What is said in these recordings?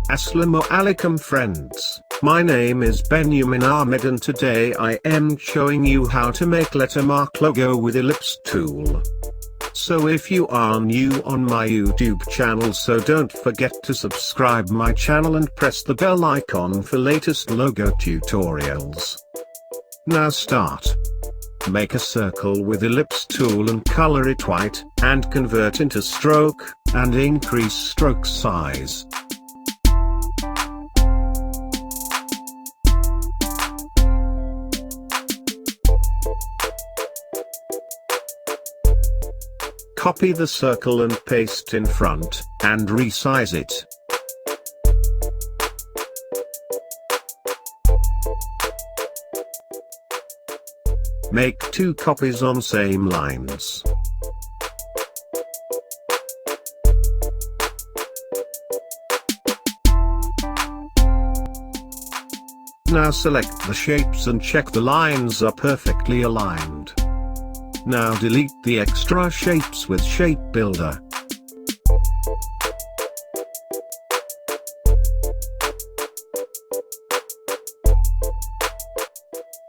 Assalamu alaikum friends, my name is Benjamin Ahmed and today I am showing you how to make lettermark logo with Ellipse tool. So if you are new on my YouTube channel, so don't forget to subscribe my channel and press the bell icon for latest logo tutorials. Now start. Make a circle with Ellipse tool and color it white, and convert into stroke, and increase stroke size. Copy the circle and paste in front, and resize it. Make 2 copies on same lines. Now select the shapes and check the lines are perfectly aligned. Now delete the extra shapes with Shape Builder.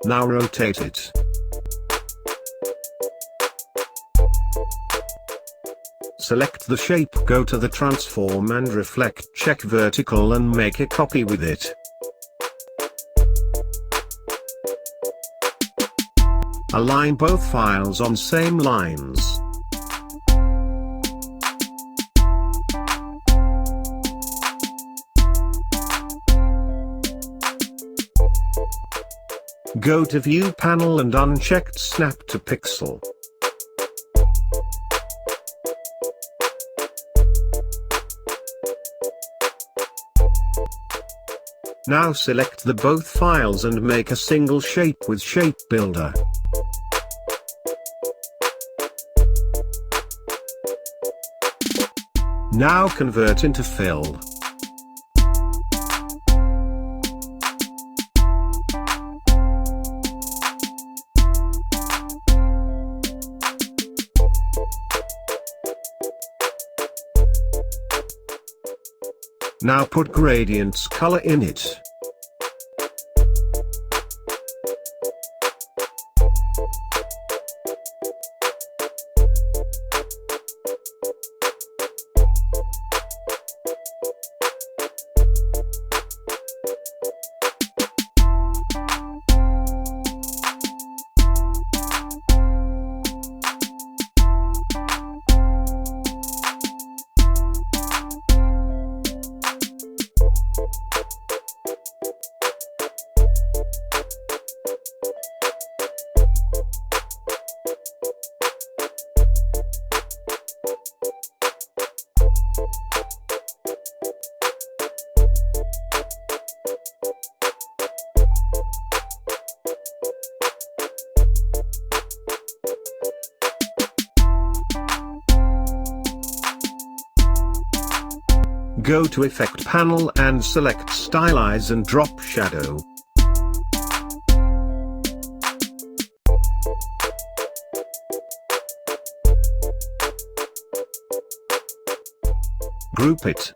Now rotate it. Select the shape, go to the transform and reflect, check vertical and make a copy with it. Align both files on same lines. Go to View panel and unchecked Snap to Pixel. Now select the both files and make a single shape with Shape Builder. Now convert into fill. Now put gradients color in it. Go to Effect panel and select Stylize and drop Shadow. Group it.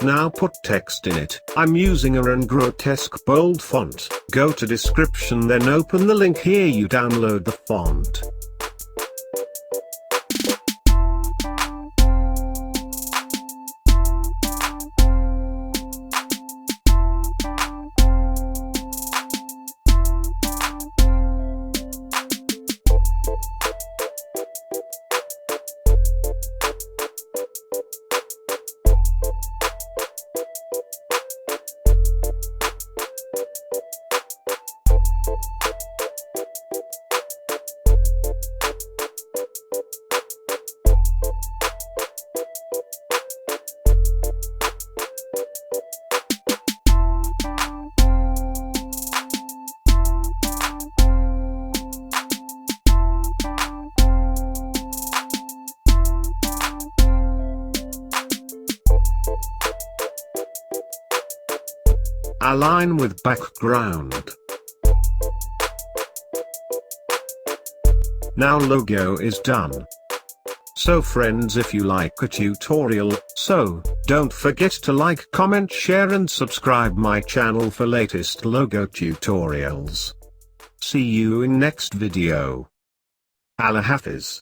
Now put text in it. I'm using a grotesque bold font. Go to description, then open the link here. You download the font. Align with background. Now logo is done. So friends, if you like a tutorial, don't forget to like, comment, share and subscribe my channel for latest logo tutorials. See you in next video. Allah Hafiz.